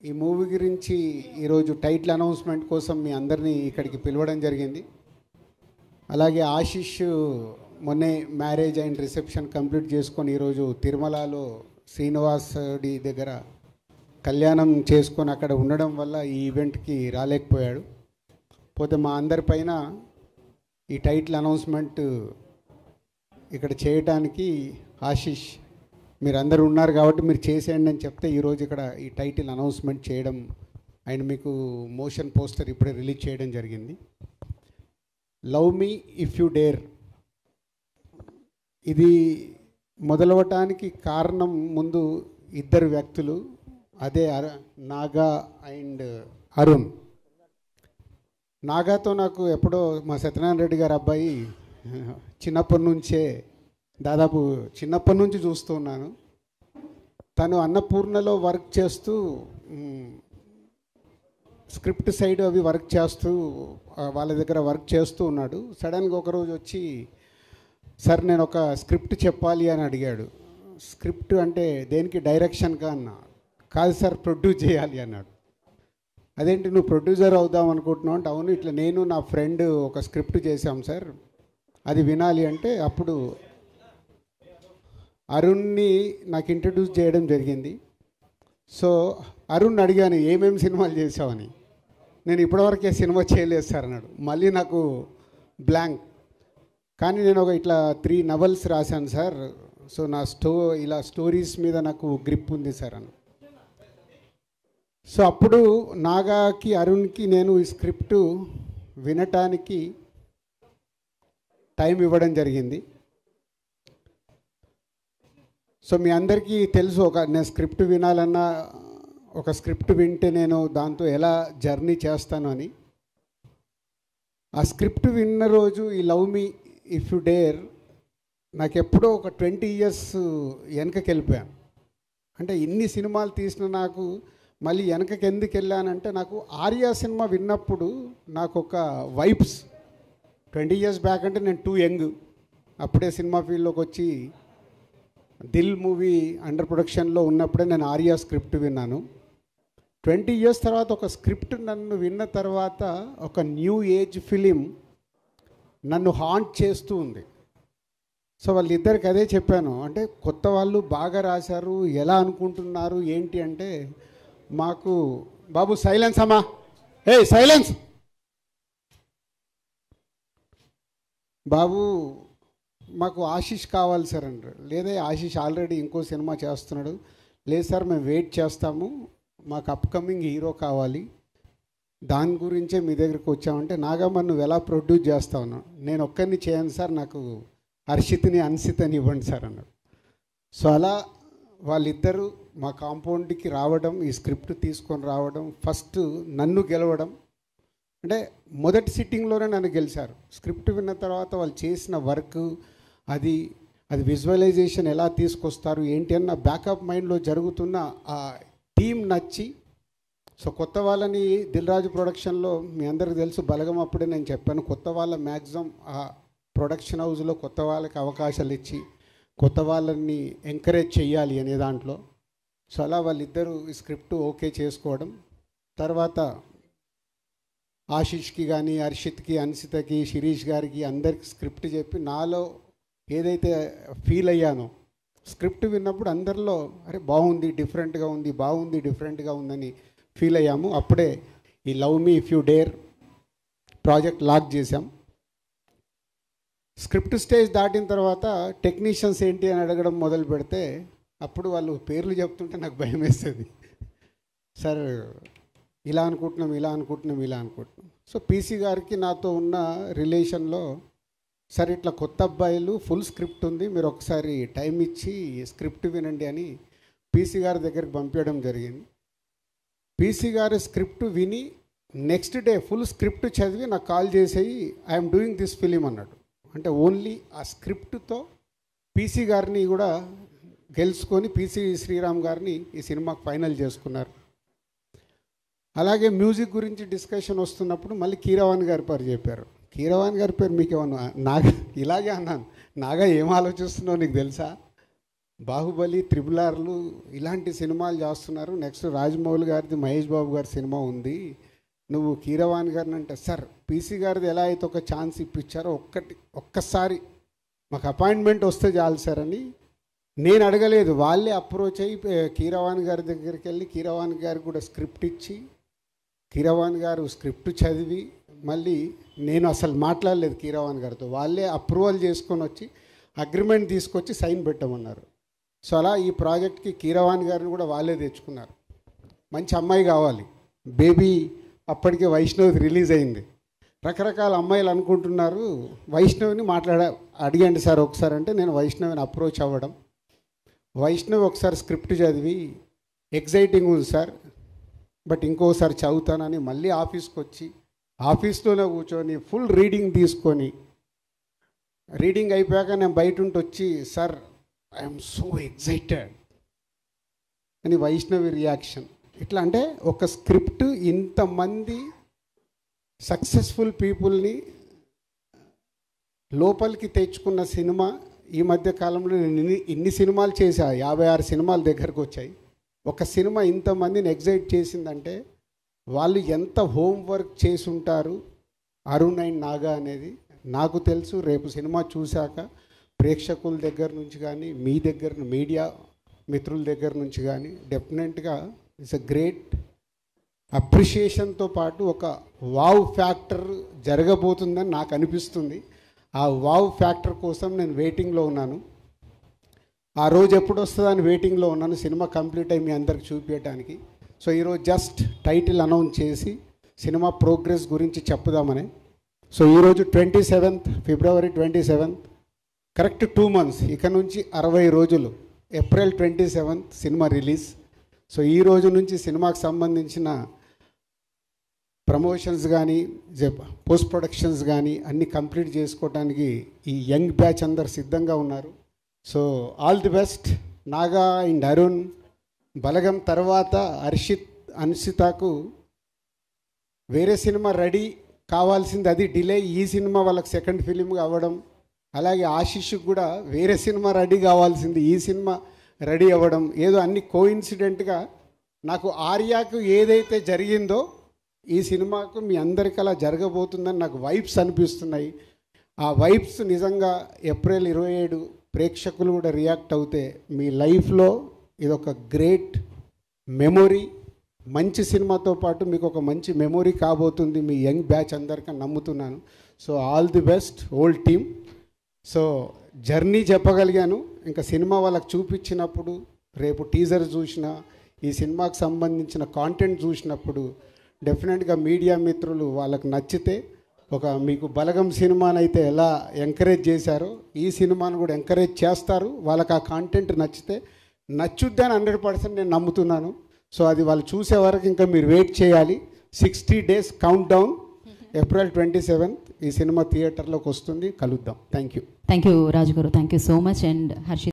ఈ మూవీ గురించి ఈరోజు టైటిల్ అనౌన్స్మెంట్ కోసం మీ అందరినీ ఇక్కడికి పిలవడం జరిగింది. అలాగే ఆశిష్ మొన్నే మ్యారేజ్ అండ్ రిసెప్షన్ కంప్లీట్ చేసుకొని ఈరోజు తిరుమలలో శ్రీనివాసుడి దగ్గర కళ్యాణం చేసుకొని అక్కడ ఉండడం వల్ల ఈ ఈవెంట్కి రాలేకపోయాడు. పోతే మా అందరిపైన ఈ టైటిల్ అనౌన్స్మెంట్ ఇక్కడ చేయడానికి ఆశిష్ మీరందరూ ఉన్నారు కాబట్టి మీరు చేసేయండి అని చెప్తే ఈరోజు ఇక్కడ ఈ టైటిల్ అనౌన్స్మెంట్ చేయడం అండ్ మీకు మోషన్ పోస్టర్ ఇప్పుడే రిలీజ్ చేయడం జరిగింది. Love me if you dare ఇది మొదలవటానికి కారణం ముందు ఇద్దరు వ్యక్తులు, అదే నాగా అండ్ అరుణ్. నాగాతో నాకు ఎప్పుడో మా సత్యనారాయణ రెడ్డి గారి అబ్బాయి చిన్నప్పటి నుంచే దాదాపు చిన్నప్పటి నుంచి చూస్తూ ఉన్నాను. తను అన్నపూర్ణలో వర్క్ చేస్తూ స్క్రిప్ట్ సైడ్ అవి వర్క్ చేస్తూ వాళ్ళ దగ్గర వర్క్ చేస్తూ ఉన్నాడు. సడన్గా ఒకరోజు వచ్చి సార్ నేను ఒక స్క్రిప్ట్ చెప్పాలి అని అడిగాడు. స్క్రిప్ట్ అంటే దేనికి, డైరెక్షన్గా అన్నా. కాదు సార్ ప్రొడ్యూస్ చేయాలి అన్నాడు. అదేంటి నువ్వు ప్రొడ్యూసర్ అవుదాం అనుకుంటున్నావు అంటే, అవును ఇట్లా నేను నా ఫ్రెండ్ ఒక స్క్రిప్ట్ చేశాం సార్ అది వినాలి అంటే అప్పుడు అరుణ్ని నాకు ఇంట్రడ్యూస్ చేయడం జరిగింది. సో అరుణ్ అడిగాను ఏమేమి సినిమాలు చేసావని. నేను ఇప్పటివరకే సినిమా చేయలేదు సార్ అన్నాడు. మళ్ళీ నాకు బ్లాంక్. కానీ నేను ఒక ఇట్లా 3 నవల్స్ రాశాను సార్, సో నా ఇలా స్టోరీస్ మీద నాకు గ్రిప్ ఉంది సార్ అని. సో అప్పుడు నాగాకి అరుణ్కి నేను ఈ స్క్రిప్టు వినటానికి టైం ఇవ్వడం జరిగింది. సో మీ అందరికీ తెలుసు, నేను స్క్రిప్ట్ వినాలన్నా ఒక స్క్రిప్ట్ వింటే నేను దాంతో ఎలా జర్నీ చేస్తాను అని. ఆ స్క్రిప్ట్ విన్న రోజు ఈ love me if you dare నాకు ఎప్పుడో ఒక 20 years వెనకకి వెళ్ళిపోయాను. అంటే ఇన్ని సినిమాలు తీసిన నాకు మళ్ళీ వెనకకి ఎందుకు వెళ్ళానంటే, నాకు ఆర్యా సినిమా విన్నప్పుడు నాకు ఒక వైబ్స్ 20 years బ్యాక్ అంటే నేను టూ యంగ్, అప్పుడే సినిమా ఫీల్డ్లోకి వచ్చి దిల్ మూవీ అండర్ ప్రొడక్షన్లో ఉన్నప్పుడే నేను ఆర్యా స్క్రిప్ట్ విన్నాను. 20 years తర్వాత ఒక స్క్రిప్ట్ నన్ను విన్న తర్వాత ఒక న్యూ ఏజ్ ఫిలిం నన్ను హాంట్ చేస్తూ ఉంది. సో వాళ్ళిద్దరికి అదే చెప్పాను, అంటే కొత్త వాళ్ళు బాగా రాశారు, ఎలా అనుకుంటున్నారు ఏంటి అంటే, మాకు బాబు సైలెన్స్ అమ్మా, సైలెన్స్ బాబు, మాకు ఆశిష్ కావాలి సార్ అంటారు. లేదా ఆశిష్ ఆల్రెడీ ఇంకో సినిమా చేస్తున్నాడు. లేదు సార్ మేము వెయిట్ చేస్తాము, మాకు అప్కమింగ్ హీరో కావాలి, దాని గురించే మీ దగ్గరికి వచ్చామంటే, నాగమ్మ నువ్వు ఎలా ప్రొడ్యూస్ చేస్తావు అన్నాడు. నేను ఒక్కరిని చేయను సార్, నాకు హర్షిత్ని అన్సితని ఇవ్వండి సార్ అన్నాడు. సో అలా వాళ్ళిద్దరూ మా కాంపౌండ్కి రావడం, ఈ స్క్రిప్ట్ తీసుకొని రావడం, ఫస్ట్ నన్ను గెలవడం. అంటే మొదటి సిట్టింగ్లోనే నన్ను గెలిచారు. స్క్రిప్ట్ విన్న తర్వాత వాళ్ళు చేసిన వర్క్, అది విజువలైజేషన్ ఎలా తీసుకొస్తారు ఏంటి అన్న బ్యాకప్ మైండ్లో జరుగుతున్న ఆ టీం నచ్చి, సో కొత్త వాళ్ళని దిల్ రాజు ప్రొడక్షన్లో మీ అందరికీ తెలుసు, బలగం అప్పుడే నేను చెప్పాను, కొత్త వాళ్ళ మ్యాక్సిమం ఆ ప్రొడక్షన్ హౌస్లో కొత్త వాళ్ళకి అవకాశాలు ఇచ్చి కొత్త వాళ్ళని ఎంకరేజ్ చేయాలి అనే దాంట్లో. సో అలా వాళ్ళిద్దరూ ఈ స్క్రిప్ట్ ఓకే చేసుకోవడం, తర్వాత ఆశిష్కి కానీ హర్షిత్కి అన్సితకి శిరీష్ గారికి అందరికి స్క్రిప్ట్ చెప్పి నాలో ఏదైతే ఫీల్ అయ్యానో, స్క్రిప్ట్ విన్నప్పుడు అందరిలో అరే బాగుంది, డిఫరెంట్గా ఉంది, బాగుంది, డిఫరెంట్గా ఉందని ఫీల్ అయ్యాము. అప్పుడే ఈ love me if you dare project lock చేశాం. స్క్రిప్ట్ స్టేజ్ దాటిన తర్వాత టెక్నీషియన్స్ ఏంటి అని అడగడం మొదలు పెడితే, అప్పుడు వాళ్ళు పేర్లు చెప్తుంటే నాకు భయం వేస్తుంది. సార్ ఇలా అనుకుంటున్నాం, ఇలా అనుకుంటున్నాం, ఇలా అనుకుంటున్నాం. సో పీసీ గారికి నాతో ఉన్న రిలేషన్లో, సార్ ఇట్లా కొత్త అబ్బాయిలు ఫుల్ స్క్రిప్ట్ ఉంది, మీరు ఒకసారి టైం ఇచ్చి స్క్రిప్ట్ వినండి అని పీసీ గారి దగ్గరికి పంపించడం జరిగింది. పీసీ గారి స్క్రిప్ట్ విని నెక్స్ట్ డే ఫుల్ స్క్రిప్ట్ చదివి నాకు కాల్ చేసేయి ఐఎమ్ డూయింగ్ దిస్ ఫిలిం అన్నాడు. అంటే ఓన్లీ ఆ స్క్రిప్ట్తో పీసీ గారిని కూడా గెలుచుకొని పీసీ శ్రీరామ్ గారిని ఈ సినిమాకి ఫైనల్ చేసుకున్నారు. అలాగే మ్యూజిక్ గురించి డిస్కషన్ వస్తున్నప్పుడు మళ్ళీ కీరవాణి గారి పేరు చెప్పారు. కీరవాణి గారి పేరు మీకు ఏమన్నా, నాగా ఇలాగే అన్నాను, నాగా ఏం ఆలోచిస్తున్నావు నీకు తెలుసా, బాహుబలి, త్రిబుల్ ఆర్లు ఇలాంటి సినిమాలు చేస్తున్నారు. నెక్స్ట్ రాజమౌళి గారిది, మహేష్ బాబు గారి సినిమా ఉంది, నువ్వు కీరవాణి గారిని అంటే, సార్ పీసీ గారిది ఎలా అయితే ఒక ఛాన్స్ ఇప్పించారో ఒక్కసారి మాకు అపాయింట్మెంట్ వస్తే చాలు సార్ అని నేను అడగలేదు. వాళ్ళే అప్రోచ్ అయ్యి కీరవాణి గారి దగ్గరికి వెళ్ళి కీరవాణి గారికి కూడా స్క్రిప్ట్ ఇచ్చి, కీరవాణి గారు స్క్రిప్ట్ చదివి, మళ్ళీ నేను అసలు మాట్లాడలేదు కీరవాణి గారితో, వాళ్ళే అప్రూవల్ చేసుకొని వచ్చి అగ్రిమెంట్ తీసుకొచ్చి సైన్ పెట్టమన్నారు. సో అలా ఈ ప్రాజెక్ట్కి కీరవాణి గారిని కూడా వాళ్ళే తెచ్చుకున్నారు. మంచి అమ్మాయి కావాలి. బేబీ అప్పటికే వైష్ణవి రిలీజ్ అయింది. రకరకాల అమ్మాయిలు అనుకుంటున్నారు. వైష్ణవిని అడిగండి సార్ ఒకసారి అంటే, నేను వైష్ణవిని అప్రోచ్ అవ్వడం, వైష్ణవి ఒకసారి స్క్రిప్ట్ చదివి ఎగ్జైటింగ్ ఉంది సార్, బట్ ఇంకోసారి చదువుతానని మళ్ళీ ఆఫీస్కి వచ్చి ఆఫీస్లోనే కూర్చొని ఫుల్ రీడింగ్ తీసుకొని, రీడింగ్ అయిపోయాక నేను బయట ఉండి వచ్చి, సార్ ఐఎమ్ సో ఎగ్జైటెడ్ అని వైష్ణవి రియాక్షన్. ఇట్లా అంటే ఒక స్క్రిప్ట్ ఇంతమంది సక్సెస్ఫుల్ పీపుల్ని లోపలికి తెచ్చుకున్న సినిమా. ఈ మధ్య కాలంలో నేను ఇన్ని సినిమాలు చేశా, 56 సినిమాల దగ్గరకు వచ్చాయి. ఒక సినిమా ఇంతమందిని ఎగ్జైట్ చేసిందంటే వాళ్ళు ఎంత హోంవర్క్ చేసి ఉంటారు. అరుణ్ అండ్ నాగా అనేది నాకు తెలుసు. రేపు సినిమా చూశాక ప్రేక్షకుల దగ్గర నుంచి కానీ, మీ దగ్గర మీడియా మిత్రుల దగ్గర నుంచి కానీ డెఫినెట్గా ఇట్స్ అ గ్రేట్ అప్రిషియేషన్తో పాటు ఒక వావ్ ఫ్యాక్టర్ జరగబోతుందని నాకు అనిపిస్తుంది. ఆ వావ్ ఫ్యాక్టర్ కోసం నేను వెయిటింగ్లో ఉన్నాను. ఆ రోజు ఎప్పుడు వస్తుందని వెయిటింగ్లో ఉన్నాను, సినిమా కంప్లీట్ అయ్యి మీ అందరికి చూపించడానికి. సో ఈరోజు జస్ట్ టైటిల్ అనౌన్స్ చేసి సినిమా ప్రోగ్రెస్ గురించి చెప్పుదామని. సో ఈరోజు 27th ఫిబ్రవరి 27th, కరెక్ట్ 2 months, ఇక నుంచి 60 రోజులు, April 27th cinema release. So ఈ రోజు నుంచి సినిమాకి సంబంధించిన ప్రమోషన్స్ కానీ, పోస్ట్ ప్రొడక్షన్స్ కానీ అన్నీ కంప్లీట్ చేసుకోవడానికి ఈ యంగ్ బ్యాచ్ అందరు సిద్ధంగా ఉన్నారు. So all the best. Naga and Arun Balagam తర్వాత అన్షితకు వేరే సినిమా రెడీ కావాల్సింది, అది డిలే. ఈ సినిమా వాళ్ళకి సెకండ్ ఫిలింగా అవ్వడం, అలాగే ఆశీష్కి కూడా వేరే సినిమా రెడీ కావాల్సింది, ఈ సినిమా రెడీ అవ్వడం, ఏదో అన్ని కోఇన్సిడెంట్గా నాకు ఆర్యాకు ఏదైతే జరిగిందో ఈ సినిమాకు మీ అందరికీ అలా జరగబోతుందని నాకు వైబ్స్ అనిపిస్తున్నాయి. ఆ వైబ్స్ నిజంగా ఏప్రిల్ 27 ప్రేక్షకులు కూడా రియాక్ట్ అవుతే మీ లైఫ్లో ఇదొక గ్రేట్ మెమొరీ, మంచి సినిమాతో పాటు మీకు ఒక మంచి మెమొరీ కాబోతుంది మీ యంగ్ బ్యాచ్ అందరికీ నమ్ముతున్నాను. So all the best old team. So journey చెప్పగలిగాను. ఇంకా సినిమా వాళ్ళకి చూపించినప్పుడు, రేపు టీజర్ చూసినా, ఈ సినిమాకి సంబంధించిన కాంటెంట్ చూసినప్పుడు డెఫినెట్గా మీడియా మిత్రులు వాళ్ళకు నచ్చితే, ఒక మీకు బలగం సినిమానైతే ఎలా ఎంకరేజ్ చేశారో ఈ సినిమాను కూడా ఎంకరేజ్ చేస్తారు. వాళ్ళకి ఆ కాంటెంట్ నచ్చితే నచ్చుద్దని 100% నేను నమ్ముతున్నాను. సో అది వాళ్ళు చూసే వరకు ఇంకా మీరు వెయిట్ చేయాలి. 60 days count down. April 27th ఈ సినిమా థియేటర్లోకి వస్తుంది. కలుద్దాం. Thank you Raju garu. Thank you so much. And Harshit